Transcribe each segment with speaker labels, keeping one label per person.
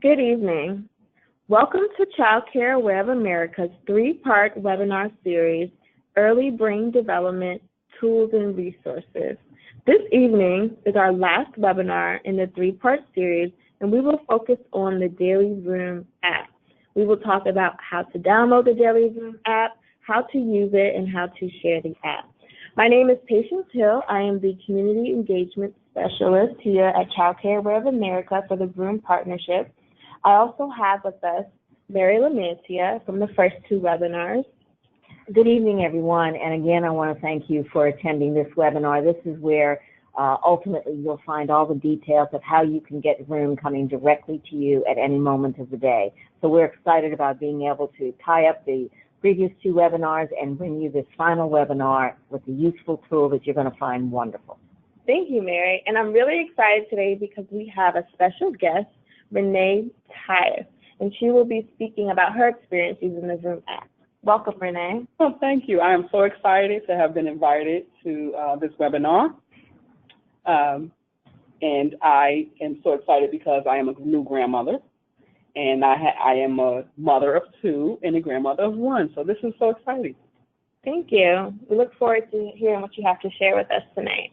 Speaker 1: Good evening. Welcome to Child Care Aware of America's three-part webinar series, Early Brain Development Tools and Resources. This evening is our last webinar in the three-part series, and we will focus on the Daily Vroom app. We will talk about how to download the Daily Vroom app, how to use it, and how to share the app. My name is Patience Hill. I am the Community Engagement Specialist here at Child Care Aware of America for the Vroom Partnership. I also have with us Mary Lamantia from the first two webinars.
Speaker 2: Good evening, everyone. And again, I want to thank you for attending this webinar. This is where ultimately you'll find all the details of how you can get Vroom coming directly to you at any moment of the day. So we're excited about being able to tie up the previous two webinars and bring you this final webinar with a useful tool that you're going to find wonderful.
Speaker 1: Thank you, Mary. And I'm really excited today because we have a special guest, Renee Tyus, and she will be speaking about her experience using the Vroom app. Welcome, Renee.
Speaker 3: Well, thank you. I am so excited to have been invited to this webinar. And I am so excited because I am a new grandmother, and I am a mother of two and a grandmother of one. So this is so exciting.
Speaker 1: Thank you. We look forward to hearing what you have to share with us tonight.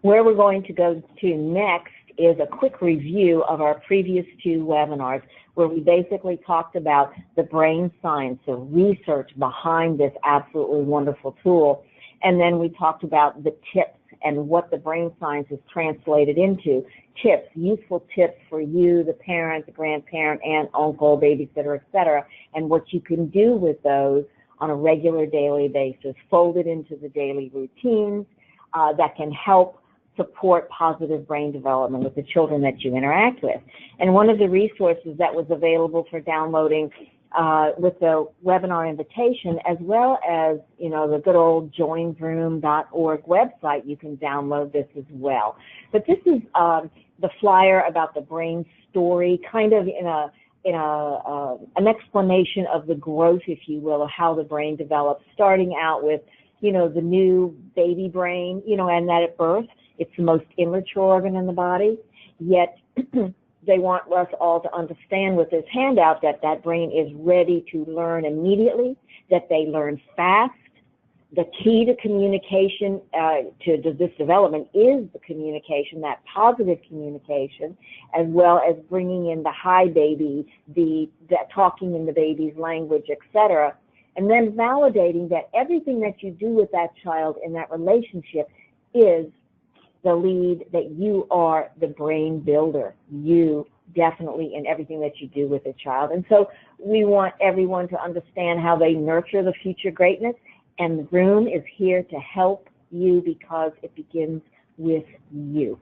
Speaker 2: Where we're going to go to next is a quick review of our previous two webinars, where we basically talked about the brain science, the research behind this absolutely wonderful tool. And then we talked about the tips and what the brain science is translated into. Tips, useful tips for you, the parent, the grandparent, aunt, uncle, babysitter, etc., and what you can do with those on a regular daily basis, folded into the daily routines that can help support positive brain development with the children that you interact with. And one of the resources that was available for downloading with the webinar invitation, as well as, the good old joinvroom.org website, you can download this as well. But this is the flyer about the brain story, kind of in an explanation of the growth, if you will, of how the brain develops, starting out with, the new baby brain, and that at birth, it's the most immature organ in the body, yet they want us all to understand with this handout that that brain is ready to learn immediately, that they learn fast. The key to communication, to this development, is the communication, that positive communication, as well as bringing in the hi baby, that talking in the baby's language, etc., and then validating that everything that you do with that child in that relationship is the lead, that you are the brain builder, you definitely, in everything that you do with a child. And so we want everyone to understand how they nurture the future greatness, and the Vroom is here to help you because it begins with you.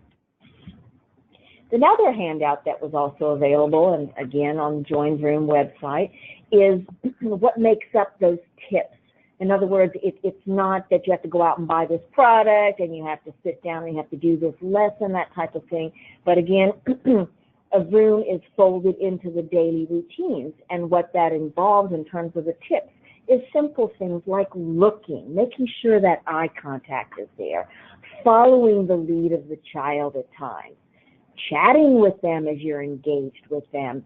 Speaker 2: Another handout that was also available, and again on the Join Vroom website, is what makes up those tips. In other words, it's not that you have to go out and buy this product and you have to sit down and you have to do this lesson, that type of thing. But again, a Vroom is folded into the daily routines, and what that involves in terms of the tips is simple things like looking, making sure that eye contact is there, following the lead of the child at times, chatting with them as you're engaged with them,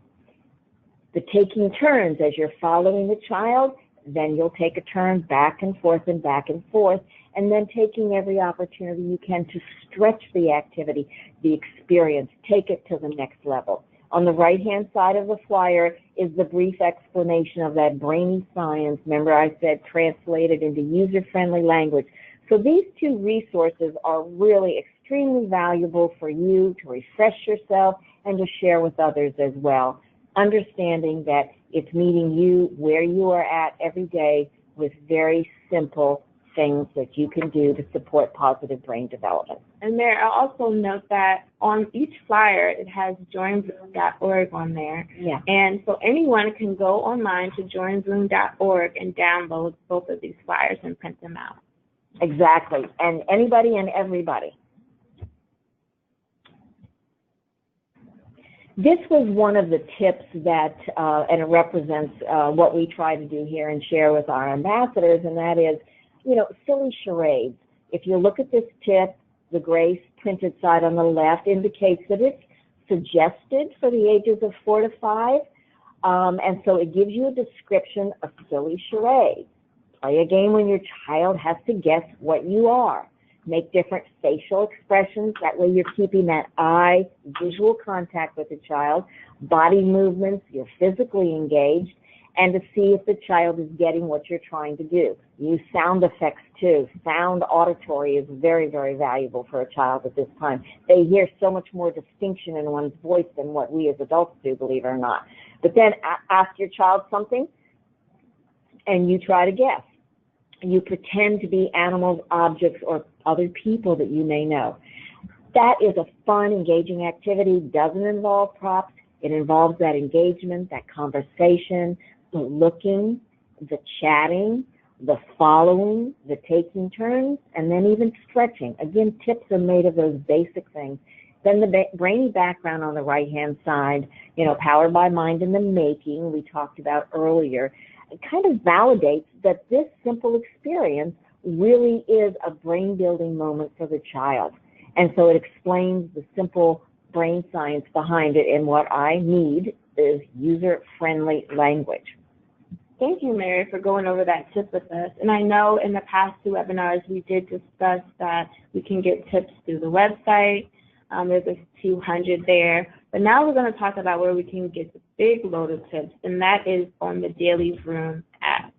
Speaker 2: the taking turns as you're following the child. Then you'll take a turn back and forth, and then taking every opportunity you can to stretch the activity, the experience, take it to the next level. On the right-hand side of the flyer is the brief explanation of that brainy science. Remember, I said translated into user-friendly language. So these two resources are really extremely valuable for you to refresh yourself and to share with others as well, understanding that it's meeting you where you are at every day with very simple things that you can do to support positive brain development.
Speaker 1: And there, I'll also note that on each flyer, it has joinvroom.org on there.
Speaker 2: Yeah.
Speaker 1: And so anyone can go online to joinvroom.org and download both of these flyers and print them out.
Speaker 2: Exactly. And anybody and everybody. This was one of the tips that, and it represents what we try to do here and share with our ambassadors, and that is, silly charades. If you look at this tip, the grace printed side on the left indicates that it's suggested for the ages of 4 to 5. And so it gives you a description of silly charades. Play a game when your child has to guess what you are. Make different facial expressions. That way you're keeping that eye visual contact with the child. Body movements, you're physically engaged. And to see if the child is getting what you're trying to do. Use sound effects too. Sound auditory is very, very valuable for a child at this time. They hear so much more distinction in one's voice than what we as adults do, believe it or not. But then ask your child something and you try to guess. You pretend to be animals, objects, or other people that you may know. That is a fun, engaging activity. Doesn't involve props. It involves that engagement, that conversation, the looking, the chatting, the following, the taking turns, and then even stretching. Again, tips are made of those basic things. Then the brainy background on the right-hand side, powered by mind in the making, we talked about earlier, it kind of validates that this simple experience really is a brain-building moment for the child. And so it explains the simple brain science behind it, and what I need is user-friendly language.
Speaker 1: Thank you, Mary, for going over that tip with us. And I know in the past 2 webinars we did discuss that we can get tips through the website. There's a 200 there. But now we're going to talk about where we can get the big load of tips, and that is on the Daily Vroom app.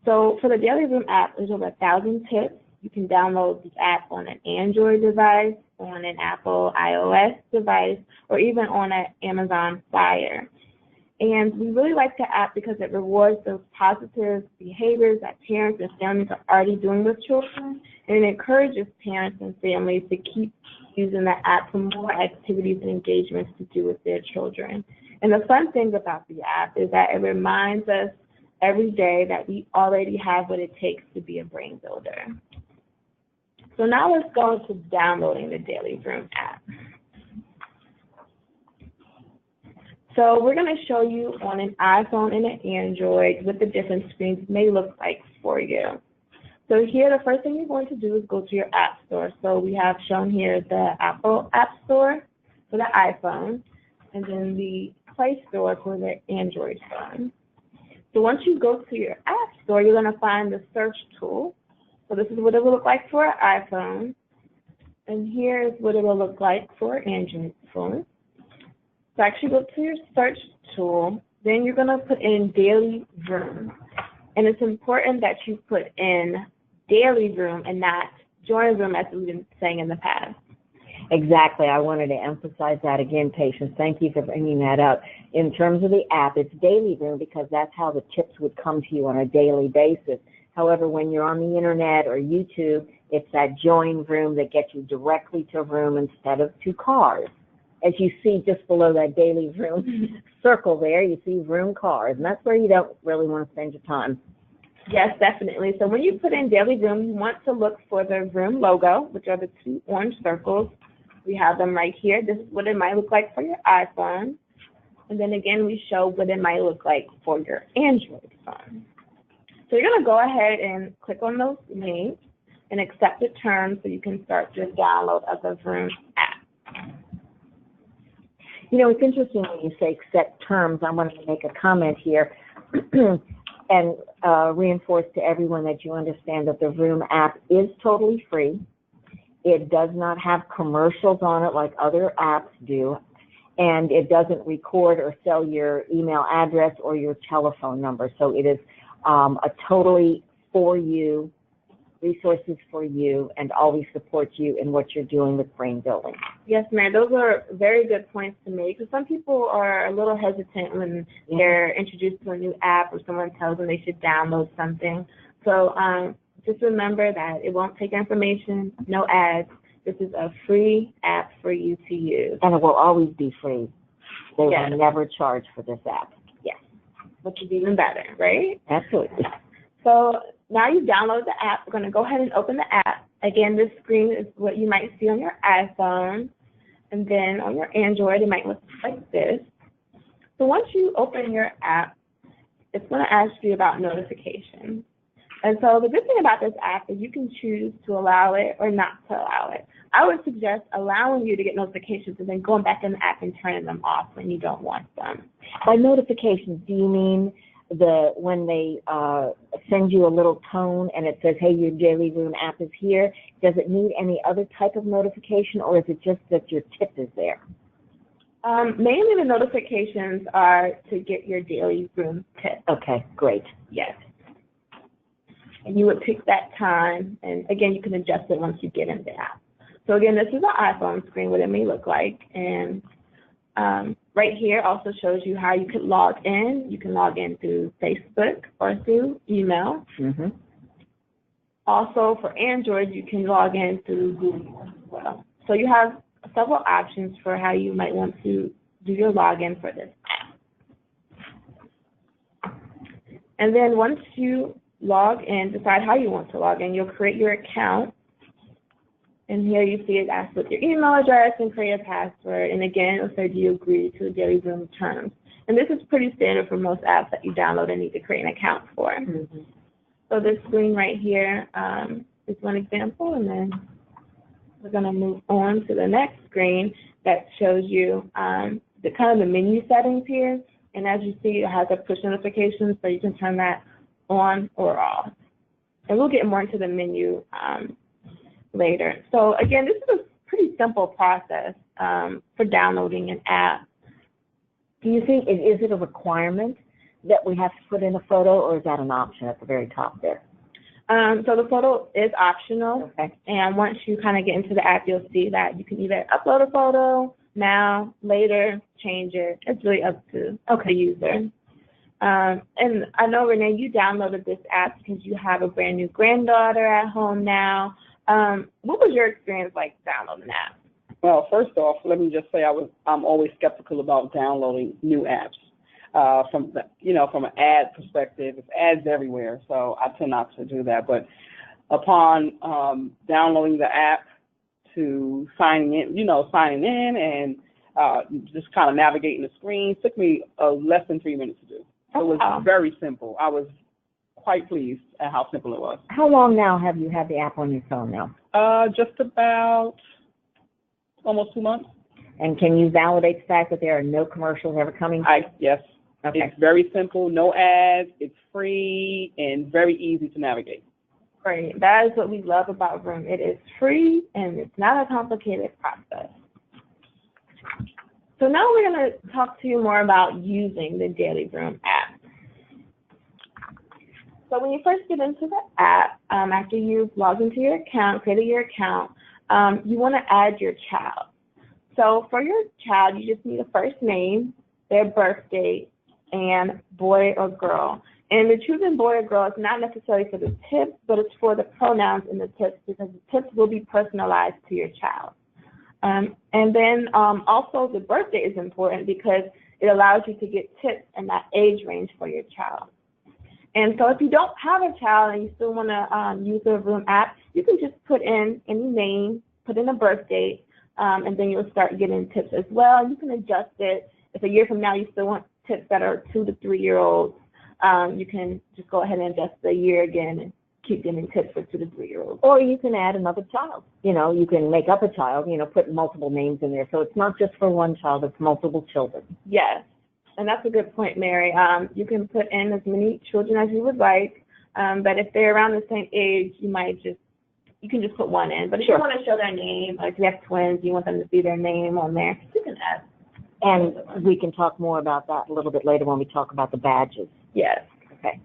Speaker 1: So for the Daily Vroom app, there's over 1,000 tips. You can download this app on an Android device, on an Apple iOS device, or even on an Amazon Fire. And we really like the app because it rewards those positive behaviors that parents and families are already doing with children, and it encourages parents and families to keep using the app for more activities and engagements to do with their children. And the fun thing about the app is that it reminds us every day that we already have what it takes to be a brain builder. So now let's go into downloading the Daily Vroom app. So we're going to show you on an iPhone and an Android what the different screens may look like for you. So here, the first thing you're going to do is go to your App Store. So we have shown here the Apple App Store for the iPhone, and then the Play Store for the Android phone. So once you go to your App Store, you're going to find the search tool. So this is what it will look like for an iPhone, and here is what it will look like for an Android phone. So actually go to your search tool, then you're going to put in Daily Vroom. And it's important that you put in Daily Vroom and not Join Vroom as we've been saying in the past.
Speaker 2: Exactly. I wanted to emphasize that again, Patience. Thank you for bringing that up. In terms of the app, it's Daily Vroom because that's how the tips would come to you on a daily basis. However, when you're on the internet or YouTube, it's that Join Vroom that gets you directly to Vroom instead of to cars. As you see just below that Daily Vroom circle there, you see Vroom cars, and that's where you don't really want to spend your time.
Speaker 1: Yes, definitely. So when you put in Daily Vroom, you want to look for the Vroom logo, which are the 2 orange circles. We have them right here. This is what it might look like for your iPhone. And then again, we show what it might look like for your Android phone. So you're going to go ahead and click on those links and accept the terms so you can start your download of the Vroom app.
Speaker 2: It's interesting when you say accept terms. I wanted to make a comment here and reinforce to everyone that you understand that the Vroom app is totally free. It does not have commercials on it like other apps do, and it doesn't record or sell your email address or your telephone number. So it is a totally for you, resources for you, and always support you in what you're doing with brain building.
Speaker 1: Yes, ma'am. Those are very good points to make, because some people are a little hesitant when they're introduced to a new app or someone tells them they should download something. So just remember that it won't take information, no ads. This is a free app for you to use.
Speaker 2: And it will always be free. They will never charge for this app.
Speaker 1: Yes, which is even better, right?
Speaker 2: Absolutely.
Speaker 1: So now you download the app. We're going to go ahead and open the app. Again, this screen is what you might see on your iPhone. And then on your Android, it might look like this. So once you open your app, it's going to ask you about notifications. And so the good thing about this app is you can choose to allow it or not to allow it. I would suggest allowing you to get notifications and then going back in the app and turning them off when you don't want them.
Speaker 2: By notifications, do you mean when they send you a little tone and it says, hey, your Daily Vroom app is here? Does it need any other type of notification, or is it just that your tip is there?
Speaker 1: Mainly the notifications are to get your Daily Vroom tip.
Speaker 2: Okay, great.
Speaker 1: Yes. And you would pick that time, and again, you can adjust it once you get in the app. So again, this is an iPhone screen, what it may look like, and right here also shows you how you could log in. You can log in through Facebook or through email.
Speaker 2: Mm-hmm.
Speaker 1: Also, for Android, you can log in through Google as well. So you have several options for how you might want to do your login for this app. And then once you log in, decide how you want to log in, you'll create your account. And here you see it asks with your email address and create a password. And again, it'll say, do you agree to the Daily Vroom terms? And this is pretty standard for most apps that you download and need to create an account for.
Speaker 2: Mm-hmm.
Speaker 1: So this screen right here is one example, and then we're going to move on to the next screen that shows you the kind of the menu settings here. And as you see, it has a push notification, so you can turn that on or off. And we'll get more into the menu later. So again, this is a pretty simple process for downloading an app.
Speaker 2: Do you think, is it a requirement that we have to put in a photo, or is that an option at the very top there?
Speaker 1: So the photo is optional.
Speaker 2: Okay. And
Speaker 1: once you kind of get into the app, you'll see that you can either upload a photo now, later, change it. It's really up to the user. And I know, Renee, you downloaded this app because you have a brand new granddaughter at home now. What was your experience like downloading the app?
Speaker 3: Well, first off, let me just say I'm always skeptical about downloading new apps. From an ad perspective, it's ads everywhere, so I tend not to do that. But upon downloading the app, to signing in and just kind of navigating the screen, took me less than 3 minutes to do. So it was very simple. I was quite pleased at how simple it was.
Speaker 2: How long now have you had the app on your phone now?
Speaker 3: Just about almost 2 months.
Speaker 2: And can you validate the fact that there are no commercials ever coming?
Speaker 3: Yes. Okay. It's very simple, no ads, it's free, and very easy to navigate.
Speaker 1: Great. That is what we love about Vroom. It is free, and it's not a complicated process. So now we're going to talk to you more about using the Daily Vroom app. So when you first get into the app, after you've logged into your account, created your account, you want to add your child. So for your child, you just need a first name, their birth date, and boy or girl. And the choosing boy or girl is not necessarily for the tips, but it's for the pronouns in the tips, because the tips will be personalized to your child. And then also the birthday is important because it allows you to get tips in that age range for your child. And so if you don't have a child and you still want to use the Vroom app, you can just put in any name, put in a birth date, and then you'll start getting tips as well. You can adjust it. If a year from now you still want tips that are 2 to 3 year olds, you can just go ahead and adjust the year again and keep getting tips for 2 to 3 year olds.
Speaker 2: Or you can add another child. You can make up a child, put multiple names in there. So it's not just for one child, it's multiple children.
Speaker 1: Yes, and that's a good point, Mary. You can put in as many children as you would like, but if they're around the same age, you can just put one in. But if you want to show their name, like if you have twins, you want them to see their name on there, you can add.
Speaker 2: And we can talk more about that a little bit later when we talk about the badges.
Speaker 1: Yes.
Speaker 2: Okay.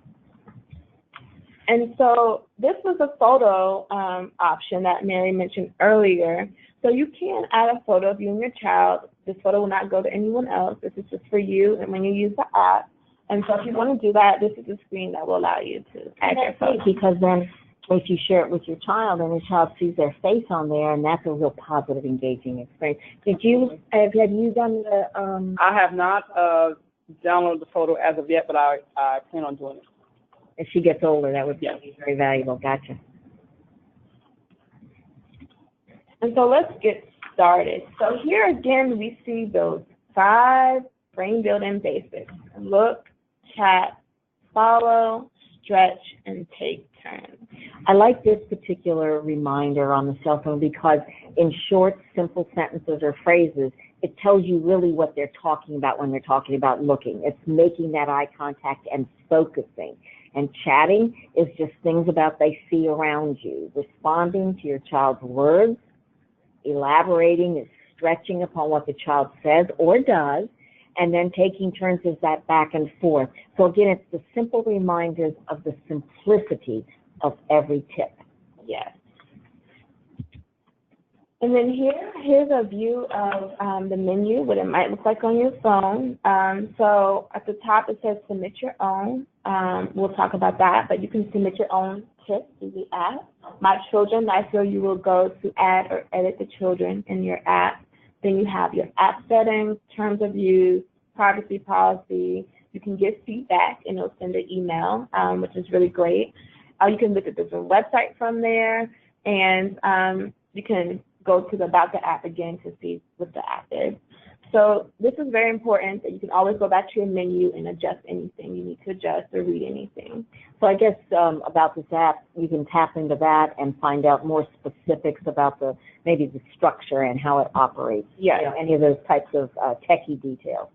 Speaker 1: And so this was a photo option that Mary mentioned earlier. So you can add a photo of you and your child. This photo will not go to anyone else. This is just for you and when you use the app. And so if you want to do that, this is the screen that will allow you to add your photo.
Speaker 2: Because then if you share it with your child and your child sees their face on there, and that's a real positive, engaging experience. Have you done the?
Speaker 3: I have not downloaded the photo as of yet, but I plan on doing it.
Speaker 2: If she gets older, that would be very valuable. Gotcha.
Speaker 1: And so let's get started. So here again, we see those 5 brain building basics: look, chat, follow, stretch, and take turns.
Speaker 2: I like this particular reminder on the cell phone because in short, simple sentences or phrases, it tells you really what they're talking about when they're talking about looking. It's making that eye contact and focusing. And chatting is just things about they see around you. Responding to your child's words, elaborating is stretching upon what the child says or does, and then taking turns as that back and forth. So again, it's the simple reminders of the simplicity of every tip.
Speaker 1: Yes. And then here's a view of the menu, what it might look like on your phone. So at the top it says submit your own. We'll talk about that, but you can submit your own tips through the app. My Children, I feel you will go to add or edit the children in your app. Then you have your app settings, terms of use, privacy policy. You can get feedback and it'll send an email, which is really great. You can look at the website from there, and you can go to the About the App again to see what the app is. So this is very important that you can always go back to your menu and adjust anything you need to adjust or read anything.
Speaker 2: So I guess about this app, you can tap into that and find out more specifics about maybe the structure and how it operates.
Speaker 1: Yeah.
Speaker 2: Any of those types of techie details.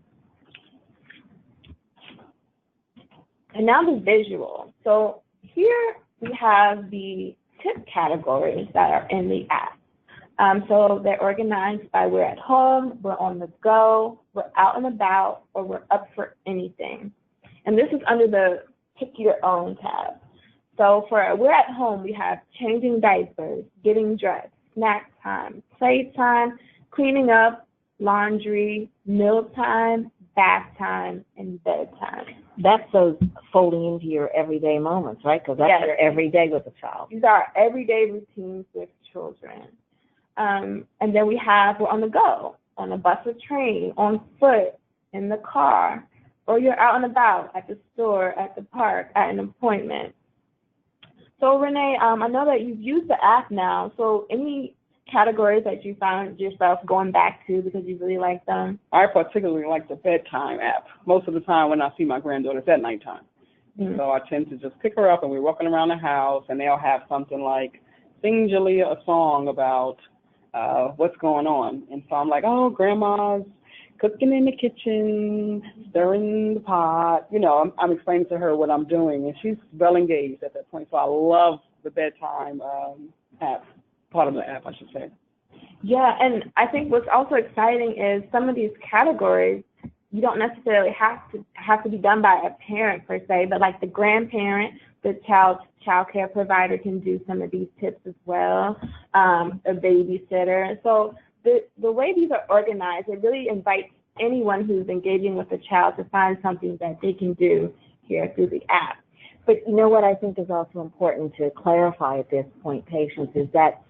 Speaker 1: And now the visual. So here we have the tip categories that are in the app. So they're organized by we're at home, we're on the go, we're out and about, or we're up for anything. And this is under the Pick Your Own tab. So for we're at home, we have changing diapers, getting dressed, snack time, playtime, cleaning up, laundry, meal time, bath time, and bedtime.
Speaker 2: That's those folding into your everyday moments, right? Because that's your everyday with a child.
Speaker 1: These are everyday routines with children. And then we're on the go, on a bus or train, on foot, in the car, or you're out and about at the store, at the park, at an appointment. So Renee, I know that you've used the app now, so any categories that you found yourself going back to because you really like them?
Speaker 3: I particularly like the bedtime app. Most of the time when I see my granddaughters at nighttime. Mm-hmm. So I tend to just pick her up and we're walking around the house and they'll have something like, sing Jalea a song about what's going on. And so I'm like, oh, grandma's cooking in the kitchen, stirring the pot. I'm explaining to her what I'm doing, and she's well engaged at that point. So I love the bedtime app, part of the app, I should say.
Speaker 1: Yeah, and I think what's also exciting is some of these categories, you don't necessarily have to be done by a parent per se, but like the grandparent, the child care provider can do some of these tips as well, a babysitter. So the way these are organized, it really invites anyone who's engaging with a child to find something that they can do here through the app.
Speaker 2: But you know what I think is also important to clarify at this point, Patience, is that,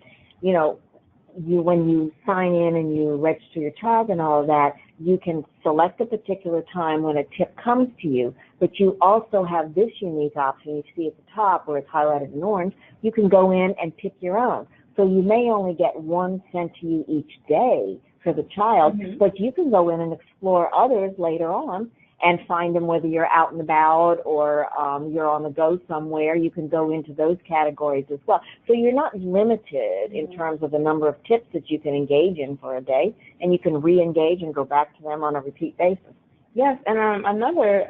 Speaker 2: when you sign in and you register your child and all of that, you can select a particular time when a tip comes to you, but you also have this unique option. You see at the top where it's highlighted in orange, you can go in and pick your own. So you may only get one sent to you each day for the child, mm-hmm. but you can go in and explore others later on and find them whether you're out and about or you're on the go somewhere. You can go into those categories as well. So you're not limited in terms of the number of tips that you can engage in for a day, and you can re-engage and go back to them on a repeat basis.
Speaker 1: Yes, and another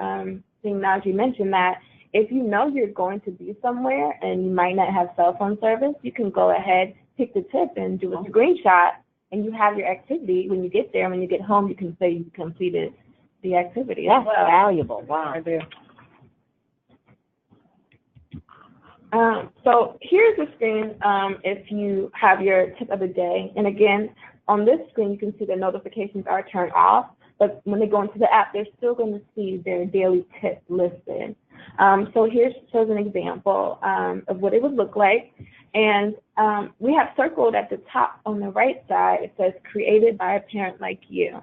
Speaker 1: thing, Najee mentioned that if you know you're going to be somewhere and you might not have cell phone service, you can go ahead, pick the tip, and do a screenshot, and you have your activity. When you get there, when you get home, you can say you completed the activity.
Speaker 2: That's valuable. Wow.
Speaker 1: So here's the screen if you have your tip of the day. And again, on this screen, you can see the notifications are turned off, but when they go into the app, they're still going to see their daily tips listed. So here's shows an example of what it would look like. And we have circled at the top on the right side, it says created by a parent like you.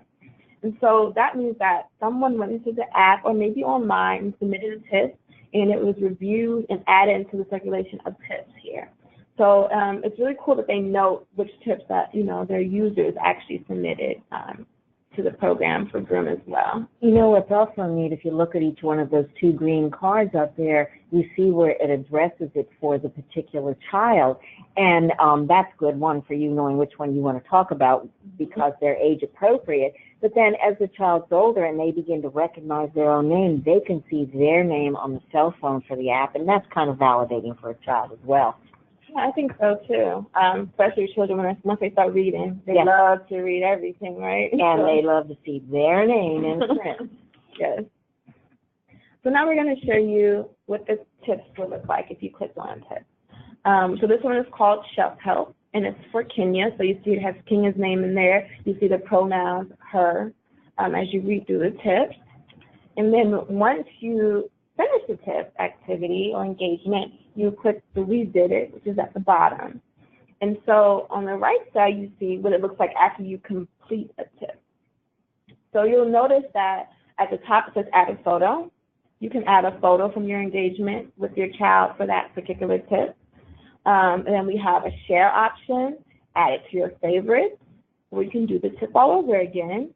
Speaker 1: And so that means that someone went into the app or maybe online and submitted a tip, and it was reviewed and added into the circulation of tips here. So it's really cool that they note which tips that their users actually submitted to to the program for Vroom as well.
Speaker 2: You know what's also neat, if you look at each one of those 2 green cards up there, you see where it addresses it for the particular child. And that's good, one, for you knowing which one you want to talk about because they're age appropriate. But then as the child's older and they begin to recognize their own name, they can see their name on the cell phone for the app, and that's kind of validating for a child as well.
Speaker 1: Yeah, I think so too. Especially children, once they start reading, they love to read everything, right?
Speaker 2: And they love to see their name in print.
Speaker 1: Yes. So now we're going to show you what the tips will look like if you click on tips. So this one is called Shelf Help, and it's for Kenya. So you see it has Kenya's name in there. You see the pronouns her as you read through the tips. And then once you finish the tip activity or engagement, you click the We Did It, which is at the bottom. And so on the right side, you see what it looks like after you complete a tip. So you'll notice that at the top it says Add a Photo. You can add a photo from your engagement with your child for that particular tip. And then we have a share option, add it to your favorites, where you can do the tip all over again.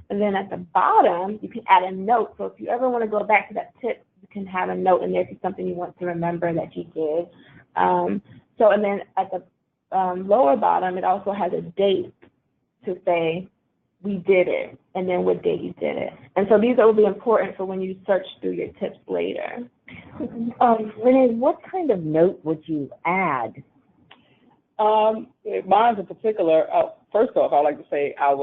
Speaker 1: And then at the bottom, you can add a note. So if you ever want to go back to that tip, you can have a note in there if it's something you want to remember that you did. And then at the lower bottom, it also has a date to say, we did it, and then what date you did it. And so these will be important for when you search through your tips later.
Speaker 2: Renee, what kind of note would you add?
Speaker 3: Mine in particular, first off, I'd like to say I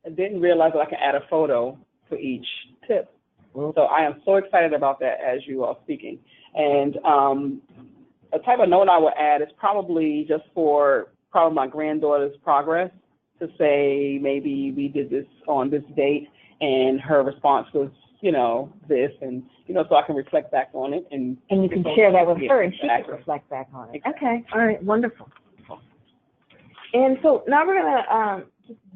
Speaker 3: didn't realize that I can add a photo for each tip. So I am so excited about that as you are speaking. And a type of note I would add is probably just for my granddaughter's progress, to say maybe we did this on this date and her response was, this, and, so I can reflect back on it. And
Speaker 2: you can share that with her and she can reflect back on it. Okay, all right, wonderful.
Speaker 1: And so now we're going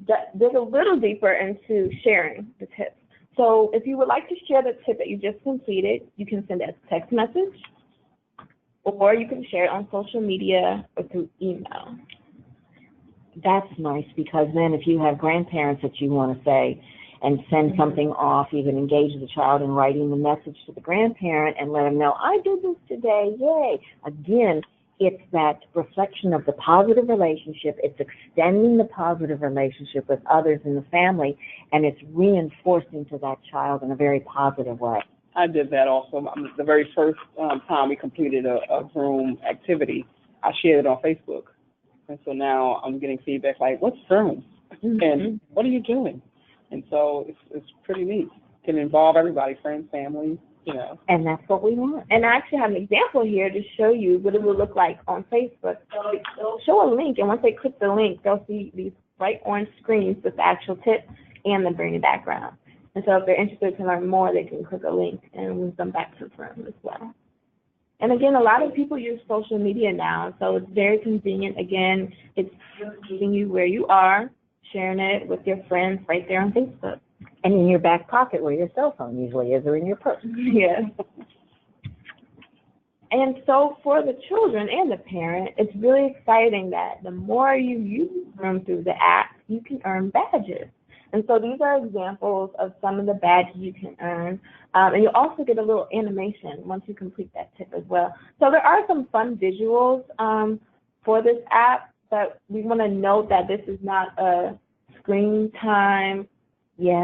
Speaker 1: to dig a little deeper into sharing the tips. So if you would like to share the tip that you just completed, you can send it as a text message, or you can share it on social media or through email.
Speaker 2: That's nice, because then if you have grandparents that you want to say and send something off, you can engage the child in writing the message to the grandparent and let them know, I did this today, yay. Again, it's that reflection of the positive relationship. It's extending the positive relationship with others in the family, and it's reinforcing to that child in a very positive way.
Speaker 3: I did that also. The very first time we completed a Vroom activity, I shared it on Facebook. And so now I'm getting feedback like, what's Vroom? And what are you doing? And so it's pretty neat. It can involve everybody, friends, family,
Speaker 2: And that's what we want.
Speaker 1: And I actually have an example here to show you what it will look like on Facebook. So it'll show a link, and once they click the link, they'll see these bright orange screens with the actual tip and the brainy background. And so if they're interested to learn more, they can click a link and move them back to Vroom as well. And again, a lot of people use social media now, so it's very convenient. Again, it's meeting you where you are, sharing it with your friends right there on Facebook.
Speaker 2: And in your back pocket where your cell phone usually is, or in your purse.
Speaker 1: Yes. And so for the children and the parent, it's really exciting that the more you use Vroom through the app, you can earn badges. And so these are examples of some of the badges you can earn. And you'll also get a little animation once you complete that tip as well. So there are some fun visuals for this app, but we want to note that this is not a screen time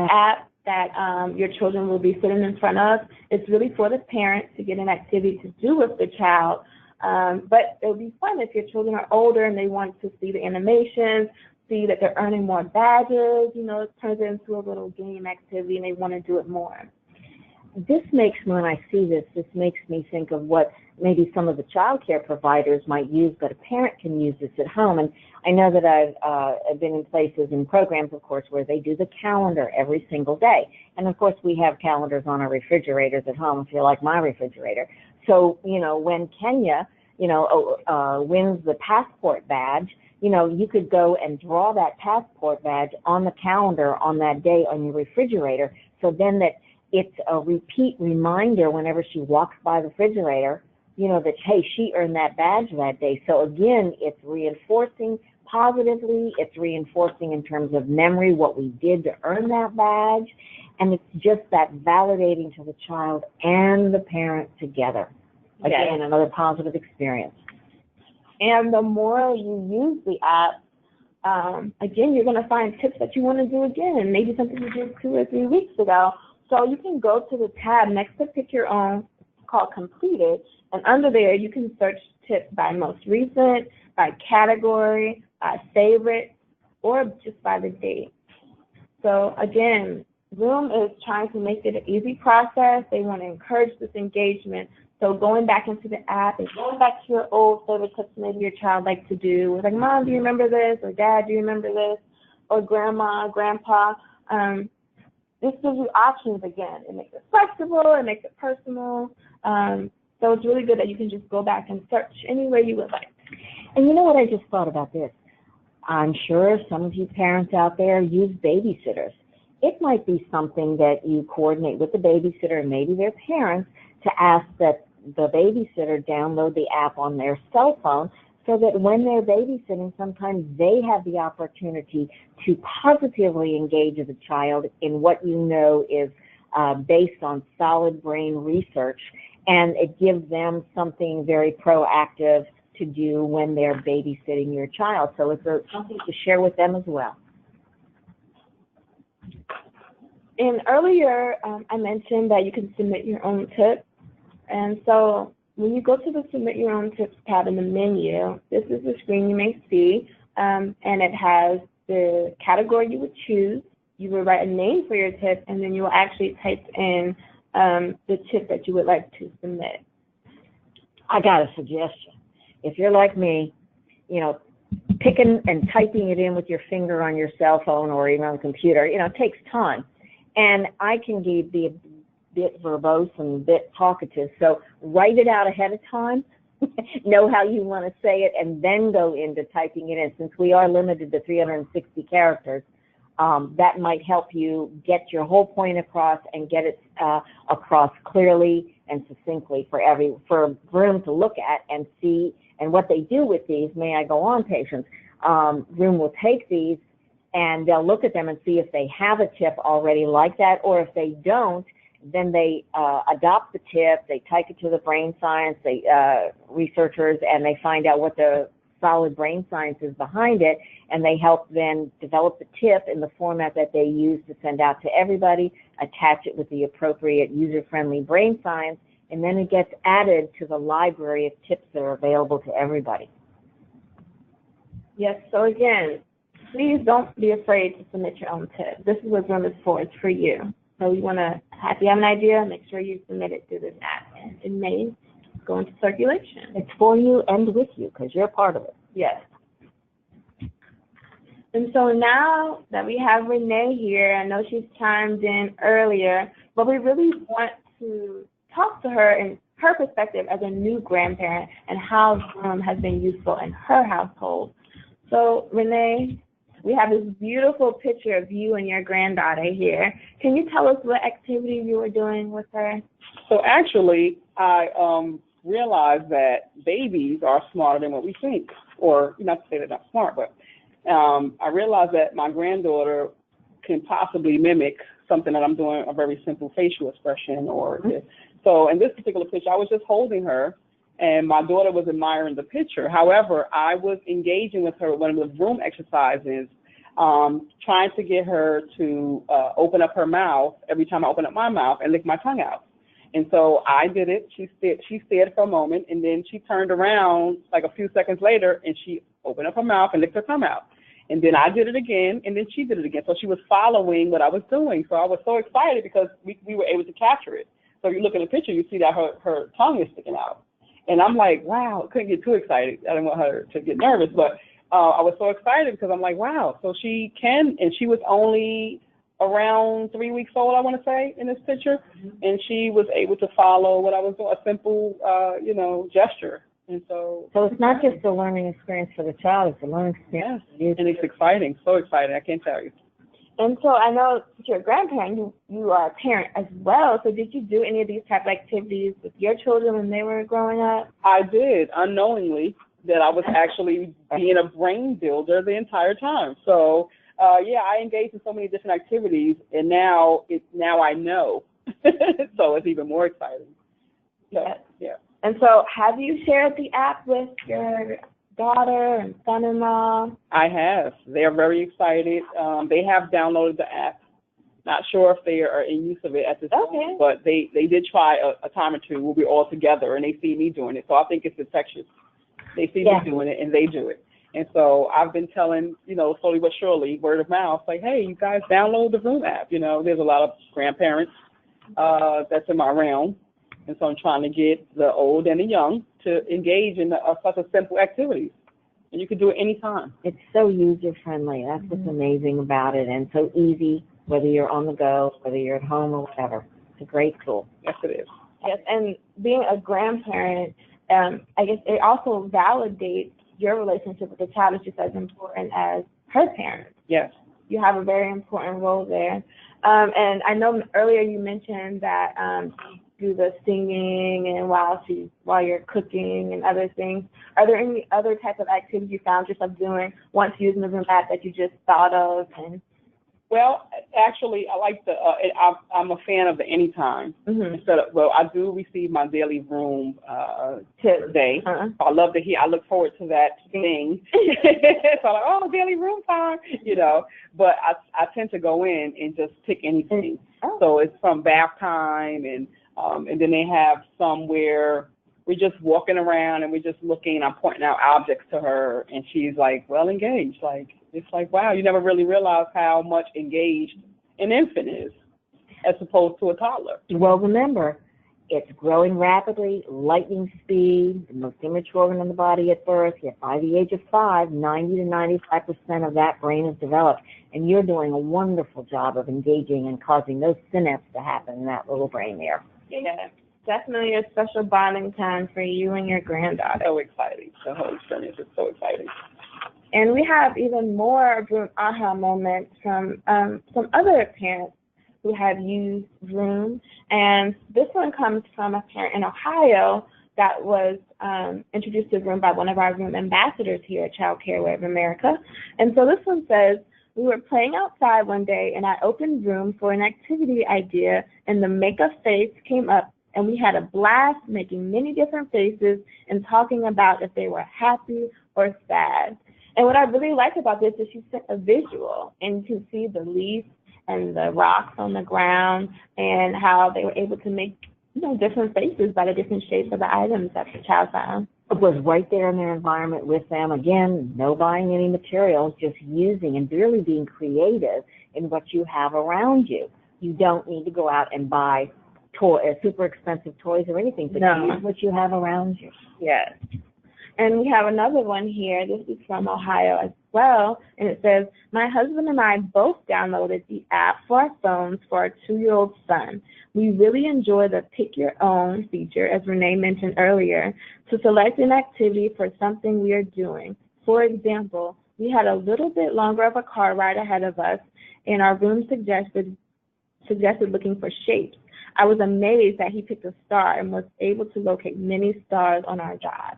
Speaker 1: app that your children will be sitting in front of. It's really for the parent to get an activity to do with the child. But it'll be fun if your children are older and they want to see the animations, see that they're earning more badges, it turns it into a little game activity and they want to do it more.
Speaker 2: This makes, when I see this makes me think of what maybe some of the child care providers might use, but a parent can use this at home. And I know that I've been in places and programs, of course, where they do the calendar every single day. And of course, we have calendars on our refrigerators at home, if you like my refrigerator. So, when Kenya, wins the passport badge, you could go and draw that passport badge on the calendar on that day on your refrigerator. So then that it's a repeat reminder whenever she walks by the refrigerator, that, hey, she earned that badge that day. So again, it's reinforcing positively. It's reinforcing in terms of memory what we did to earn that badge. And it's just that validating to the child and the parent together. Again, another positive experience.
Speaker 1: And the more you use the app, again, you're going to find tips that you want to do again, and maybe something you did 2 or 3 weeks ago. So you can go to the tab next to Pick Your Own called Completed, and under there you can search tips by most recent, by category, by favorite, or just by the date. So again, Vroom is trying to make it an easy process. They want to encourage this engagement. So going back into the app and going back to your old favorite tips maybe your child likes to do. It's like, Mom, do you remember this? Or Dad, do you remember this? Or Grandma, Grandpa. This gives you options again. It makes it flexible. It makes it personal. So it's really good that you can just go back and search any way you would like.
Speaker 2: And you know what I just thought about this? I'm sure some of you parents out there use babysitters. It might be something that you coordinate with the babysitter and maybe their parents to ask that the babysitter download the app on their cell phone so that when they're babysitting, sometimes they have the opportunity to positively engage the child in what you know is based on solid brain research, and it gives them something very proactive to do when they're babysitting your child. So it's something to share with them as well.
Speaker 1: And earlier, I mentioned that you can submit your own tips. And so when you go to the Submit Your Own Tips tab in the menu, this is the screen you may see, and it has the category you would choose. You would write a name for your tip, and then you will actually type in the tip that you would like to submit.
Speaker 2: I got a suggestion. If you're like me, picking and typing it in with your finger on your cell phone or even on the computer, it takes time. And I can be a bit verbose and a bit talkative, so write it out ahead of time, know how you want to say it, and then go into typing it in. Since we are limited to 360 characters, that might help you get your whole point across and get it across clearly and succinctly for Vroom to look at and see. And what they do with these, may I go on, patients, Vroom will take these and they'll look at them and see if they have a tip already like that, or if they don't, then they adopt the tip, they type it to the brain science researchers, and they find out what the solid brain science is behind it, and they help then develop the tip in the format that they use to send out to everybody, attach it with the appropriate user-friendly brain science, and then it gets added to the library of tips that are available to everybody.
Speaker 1: Yes, so again, please don't be afraid to submit your own tip. This is what Vroom is for. It's for you. So you want to, if you have an idea, make sure you submit it through this app, and it may go into circulation.
Speaker 2: It's for you and with you because you're part of it.
Speaker 1: Yes. And so now that we have Renee here, I know she's chimed in earlier, but we really want to talk to her in her perspective as a new grandparent and how Vroom has been useful in her household. So Renee, we have this beautiful picture of you and your granddaughter here. Can you tell us what activity you were doing with her?
Speaker 3: So actually, I realized that babies are smarter than what we think, or not to say they're not smart, but I realized that my granddaughter can possibly mimic something that I'm doing, a very simple facial expression. So in this particular picture, I was just holding her, and my daughter was admiring the picture. However, I was engaging with her with one of the Vroom exercises, trying to get her to open up her mouth every time I open up my mouth and lick my tongue out. And so I did it. She stared for a moment, and then she turned around like a few seconds later, and she opened up her mouth and licked her tongue out. And then I did it again, and then she did it again. So she was following what I was doing. So I was so excited because we were able to capture it. So if you look in the picture, you see that her tongue is sticking out. And I'm like, wow, I couldn't get too excited. I didn't want her to get nervous, but I was so excited because I'm like, wow, so she can, and she was only around 3 weeks old, I want to say, in this picture, and she was able to follow what I was doing, a simple, gesture. And so
Speaker 2: it's not just a learning experience for the child, it's a learning experience for you.
Speaker 3: And it's exciting, so exciting, I can't tell you.
Speaker 1: And so I know that you're a grandparent, you are a parent as well, so did you do any of these type of activities with your children when they were growing up?
Speaker 3: I did, unknowingly, that I was actually being a brain builder the entire time. So, yeah, I engaged in so many different activities, and now I know. So it's even more exciting. So,
Speaker 1: Yes.
Speaker 3: yeah.
Speaker 1: And so have you shared the app with your daughter and son-in-law?
Speaker 3: I have. They're very excited. They have downloaded the app. Not sure if they are in use of it at this point, but they did try a time or two. We'll be all together, and they see me doing it. So I think it's infectious. They see me doing it, and they do it. And so I've been telling, slowly but surely, word of mouth, like, hey, you guys download the Vroom app. There's a lot of grandparents that's in my realm. And so I'm trying to get the old and the young to engage in such a simple activities. And you can do it anytime.
Speaker 2: It's so user-friendly. That's what's amazing about it, and so easy, whether you're on the go, whether you're at home or whatever. It's a great tool.
Speaker 3: Yes, it is.
Speaker 1: Yes, and being a grandparent, I guess it also validates your relationship with the child is just as important as her parents.
Speaker 3: Yes.
Speaker 1: You have a very important role there. And I know earlier you mentioned that you do the singing and while you're cooking and other things. Are there any other type of activities you found yourself doing once using the Vroom app that you just thought of?
Speaker 3: Well, actually, I like I'm a fan of the anytime. Instead of, I do receive my daily Vroom today. I love to hear. I look forward to that thing. So I'm like, daily Vroom time, But I tend to go in and just pick anything. So it's from bath time, and then they have some where we're just walking around and we're just looking, and I'm pointing out objects to her, and she's like, well engaged. It's like, wow, you never really realize how much engaged an infant is as opposed to a toddler.
Speaker 2: Well, remember, it's growing rapidly, lightning speed, the most immature organ in the body at birth. Yet by the age of 5, 90 to 95% of that brain is developed, and you're doing a wonderful job of engaging and causing those synapses to happen in that little brain there.
Speaker 1: Yeah, definitely a special bonding time for you and your granddaughter.
Speaker 3: So exciting. The whole experience is so exciting.
Speaker 1: And we have even more Vroom aha moments from some other parents who have used Vroom. And this one comes from a parent in Ohio that was introduced to Vroom by one of our Vroom ambassadors here at Child Care Wherever America. And so this one says, we were playing outside one day, and I opened Vroom for an activity idea, and the make a face came up, and we had a blast making many different faces and talking about if they were happy or sad. And what I really like about this is she sent a visual, and you can see the leaves and the rocks on the ground and how they were able to make different faces by the different shapes of the items that the child found.
Speaker 2: It was right there in their environment with them. Again, no buying any materials, just using and really being creative in what you have around you. You don't need to go out and buy super expensive toys or anything, but use what you have around you.
Speaker 1: Yes. And we have another one here. This is from Ohio as well. And it says, my husband and I both downloaded the app for our phones for our 2-year-old son. We really enjoy the pick your own feature, as Renee mentioned earlier, to select an activity for something we are doing. For example, we had a little bit longer of a car ride ahead of us, and our Vroom suggested looking for shapes. I was amazed that he picked a star and was able to locate many stars on our drive.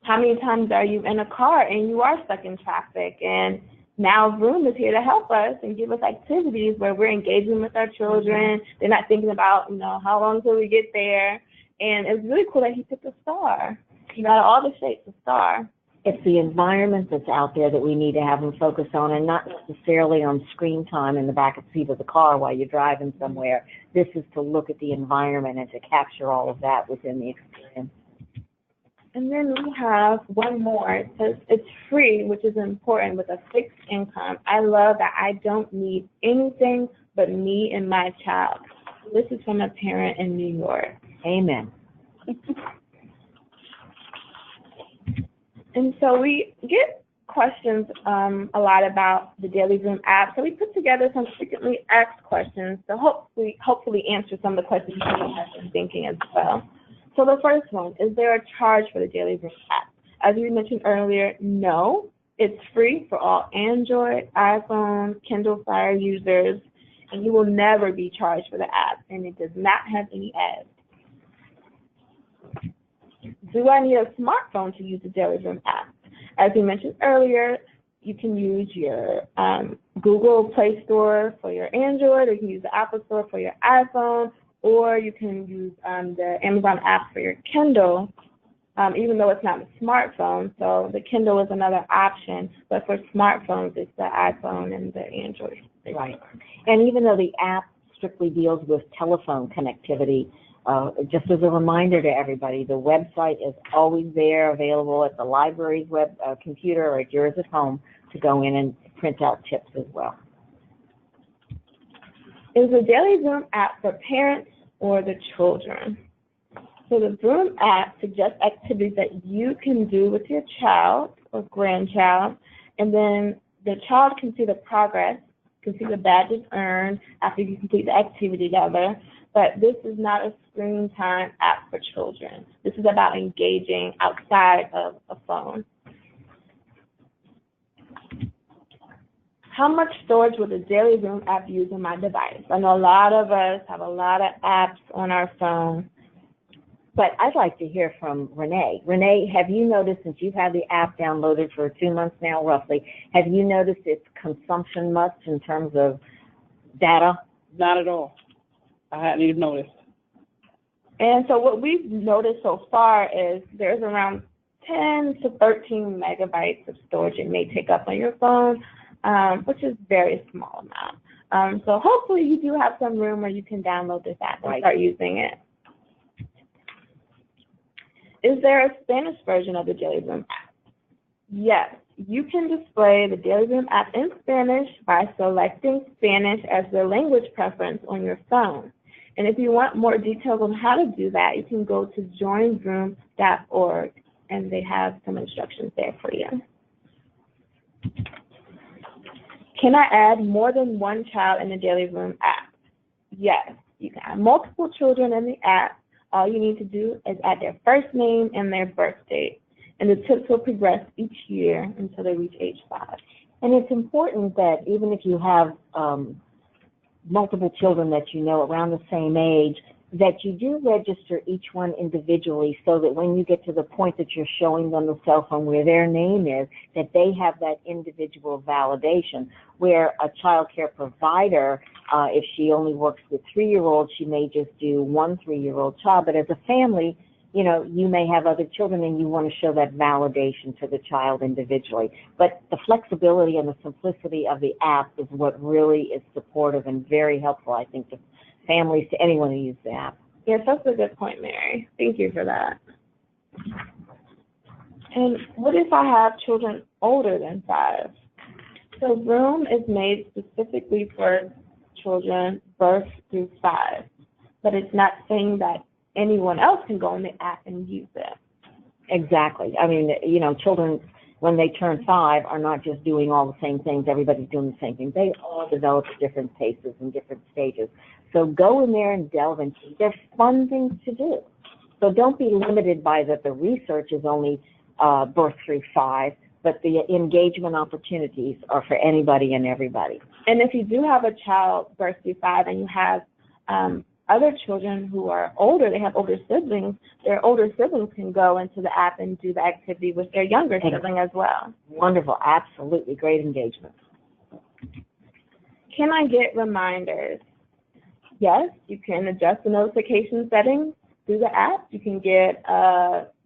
Speaker 1: How many times are you in a car and you are stuck in traffic, and now Vroom is here to help us and give us activities where we're engaging with our children. They're not thinking about, how long till we get there. And it's really cool that he picked a star. He got all the shapes of star.
Speaker 2: It's the environment that's out there that we need to have them focus on, and not necessarily on screen time in the back seat of the car while you're driving somewhere. This is to look at the environment and to capture all of that within the experience.
Speaker 1: And then we have one more. It says it's free, which is important, with a fixed income. I love that I don't need anything but me and my child. This is from a parent in New York.
Speaker 2: Amen.
Speaker 1: And so we get questions a lot about the Daily Vroom app. So we put together some frequently asked questions to hopefully answer some of the questions you have been thinking as well. So the first one, is there a charge for the Daily Vroom app? As we mentioned earlier, no. It's free for all Android, iPhone, Kindle Fire users, and you will never be charged for the app, and it does not have any ads. Do I need a smartphone to use the Daily Vroom app? As we mentioned earlier, you can use your Google Play Store for your Android, or you can use the Apple Store for your iPhone, or you can use the Amazon app for your Kindle, even though it's not a smartphone. So the Kindle is another option, but for smartphones, it's the iPhone and the Android.
Speaker 2: Right. And even though the app strictly deals with telephone connectivity, just as a reminder to everybody, the website is always there, available at the library's web computer or at yours at home to go in and print out tips as well.
Speaker 1: Is the Daily Vroom app for parents or the children? So the Vroom app suggests activities that you can do with your child or grandchild, and then the child can see the progress, can see the badges earned after you complete the activity together. But this is not a screen time app for children. This is about engaging outside of a phone. How much storage will the Daily Vroom app use on my device? I know a lot of us have a lot of apps on our phone.
Speaker 2: But I'd like to hear from Renee. Renee, have you noticed, since you've had the app downloaded for 2 months now roughly, have you noticed its consumption much in terms of data?
Speaker 3: Not at all. I hadn't even noticed.
Speaker 1: And so what we've noticed so far is there's around 10 to 13 megabytes of storage it may take up on your phone, which is a very small amount. So hopefully you do have some room where you can download this app and start using it. Is there a Spanish version of the Daily Vroom app? Yes, you can display the Daily Vroom app in Spanish by selecting Spanish as the language preference on your phone. And if you want more details on how to do that, you can go to joinvroom.org, and they have some instructions there for you. Can I add more than one child in the Daily Vroom app? Yes, you can add multiple children in the app. All you need to do is add their first name and their birth date, and the tips will progress each year until they reach age 5.
Speaker 2: And it's important that even if you have multiple children that you know around the same age, that you do register each one individually so that when you get to the point that you're showing them the cell phone where their name is, that they have that individual validation. Where a child care provider, if she only works with 3-year-olds, she may just do one 3-year-old child. But as a family, you know, you may have other children and you want to show that validation to the child individually. But the flexibility and the simplicity of the app is what really is supportive and very helpful, I think, to families, to anyone who uses the app.
Speaker 1: Yes, that's a good point, Mary. Thank you for that. And what if I have children older than 5? So Vroom is made specifically for children birth through 5, but it's not saying that anyone else can go on the app and use it.
Speaker 2: Exactly. I mean, you know, children, when they turn 5, are not just doing all the same things. Everybody's doing the same thing. They all develop at different paces and different stages. So go in there and delve into it. They're fun things to do. So don't be limited by that the research is only birth through 5, but the engagement opportunities are for anybody and everybody.
Speaker 1: And if you do have a child birth through 5 and you have other children who are older, they have older siblings, their older siblings can go into the app and do the activity with their younger sibling as well.
Speaker 2: Wonderful. Absolutely. Great engagement.
Speaker 1: Can I get reminders? Yes, you can adjust the notification settings through the app. You can get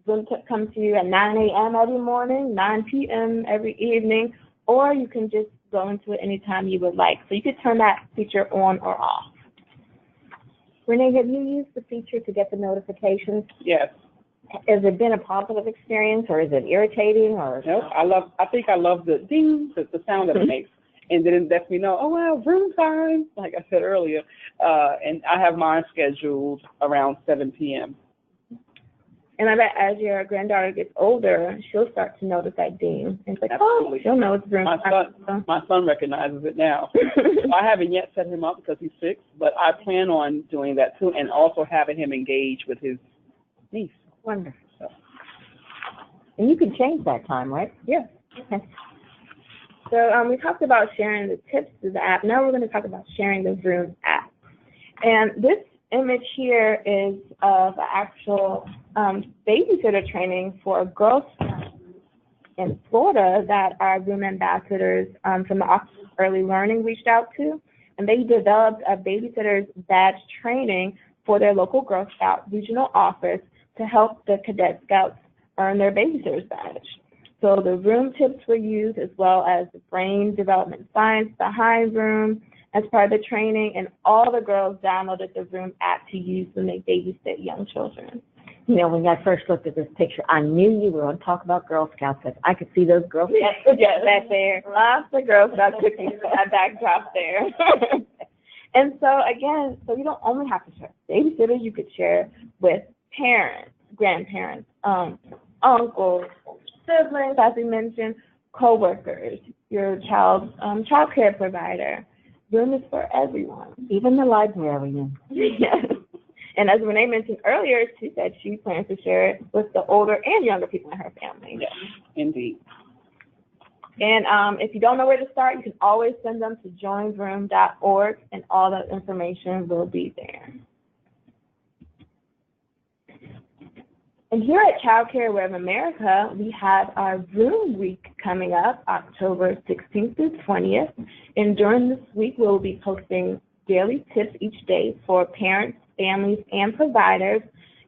Speaker 1: Vroom tip come to you at 9 a.m. every morning, 9 p.m. every evening, or you can just go into it anytime you would like. So you could turn that feature on or off.
Speaker 2: Renee, have you used the feature to get the notifications?
Speaker 3: Yes.
Speaker 2: Has it been a positive experience, or is it irritating? Or
Speaker 3: Nope. I think I love the ding, the sound that it makes. And then it lets me know, oh, wow, Vroom time, like I said earlier. And I have mine scheduled around 7 p.m.
Speaker 1: And I bet as your granddaughter gets older, she'll start to notice that ding. And it's like,
Speaker 3: Absolutely.
Speaker 1: oh, she'll know it's Vroom time.
Speaker 3: My son recognizes it now. I haven't yet set him up because he's 6, but I plan on doing that too, and also having him engage with his niece.
Speaker 2: Wonderful. So. And you can change that time, right?
Speaker 1: Yeah. Okay. So we talked about sharing the tips to the app. Now we're going to talk about sharing the Vroom app. And this image here is of an actual babysitter training for Girl Scouts in Florida that our Vroom ambassadors from the Office of Early Learning reached out to, and they developed a babysitter's badge training for their local Girl Scout regional office to help the Cadet Scouts earn their babysitter's badge. So the Vroom tips were used, as well as the brain development science behind Vroom as part of the training, and all the girls downloaded the Vroom app to use when they babysit young children.
Speaker 2: You know, when I first looked at this picture, I knew you were going to talk about Girl Scouts, because I could see those Girl Scouts
Speaker 1: Yes,
Speaker 2: back there.
Speaker 1: Lots of Girl Scout cookies in that backdrop there. And so again, so you don't only have to share babysitters, you could share with parents, grandparents, uncles, siblings, as we mentioned, co-workers, your child's child care provider. Vroom is for everyone.
Speaker 2: Even the librarian.
Speaker 1: Yes. And as Renee mentioned earlier, she said she plans to share it with the older and younger people in her family.
Speaker 3: Yes, indeed.
Speaker 1: And if you don't know where to start, you can always send them to joinvroom.org, and all that information will be there. And here at Child Care Web America, we have our Vroom Week coming up, October 16th through 20th. And during this week, we'll be posting daily tips each day for parents, families, and providers.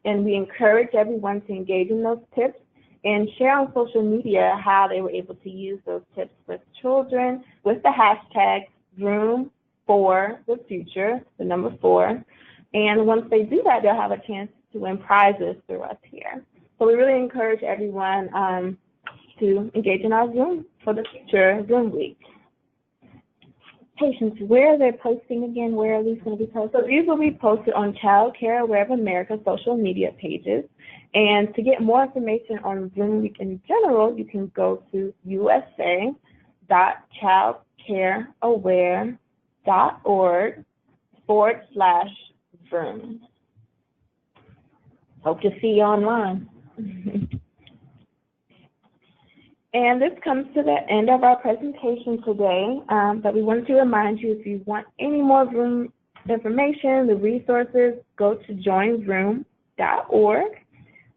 Speaker 1: And we encourage everyone to engage in those tips and share on social media how they were able to use those tips with children with the hashtag Vroom for the future, the number 4. And once they do that, they'll have a chance to win prizes through us here. So we really encourage everyone to engage in our Vroom for the future Vroom Week.
Speaker 2: Patience, where are they posting again? Where are these going to be posted?
Speaker 1: So these will be posted on Child Care Web America social media pages. And to get more information on Vroom Week in general, you can go to usa.childcareaware.org/Vroom.
Speaker 2: Hope to see you online.
Speaker 1: And this comes to the end of our presentation today, but we wanted to remind you, if you want any more Vroom information, the resources, go to joinvroom.org.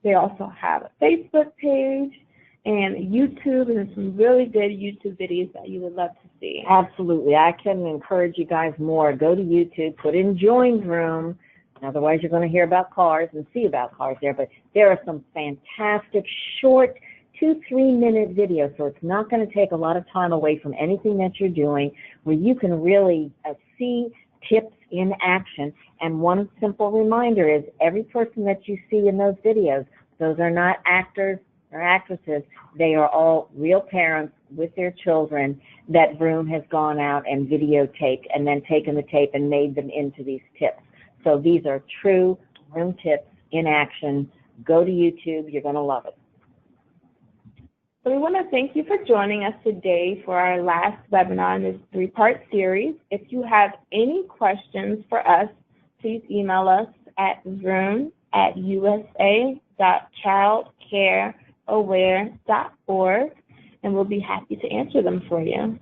Speaker 1: They also have a Facebook page and YouTube, and some really good YouTube videos that you would love to see.
Speaker 2: Absolutely. I can encourage you guys more. Go to YouTube, put in Join Vroom. Otherwise, you're going to hear about cars and see about cars there. But there are some fantastic short 2-3 minute videos, so it's not going to take a lot of time away from anything that you're doing, where you can really see tips in action. And one simple reminder is every person that you see in those videos, those are not actors or actresses. They are all real parents with their children that Vroom has gone out and videotaped and then taken the tape and made them into these tips. So these are true Vroom tips in action. Go to YouTube. You're going to love it.
Speaker 1: So we want to thank you for joining us today for our last webinar in this 3-part series. If you have any questions for us, please email us at vroom@usa.childcareaware.org, and we'll be happy to answer them for you.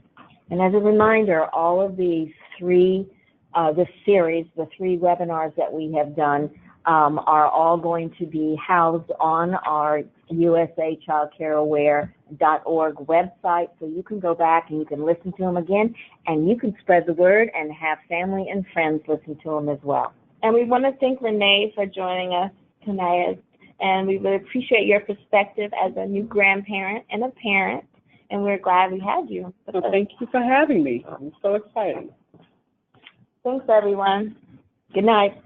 Speaker 2: And as a reminder, all of these this series, the 3 webinars that we have done, are all going to be housed on our usachildcareaware.org website, so you can go back and you can listen to them again, and you can spread the word and have family and friends listen to them as well.
Speaker 1: And we want to thank Renee for joining us tonight, and we really appreciate your perspective as a new grandparent and a parent, and we're glad we had you.
Speaker 3: Well, thank you for having me. I'm so excited.
Speaker 1: Thanks, everyone.
Speaker 2: Good night.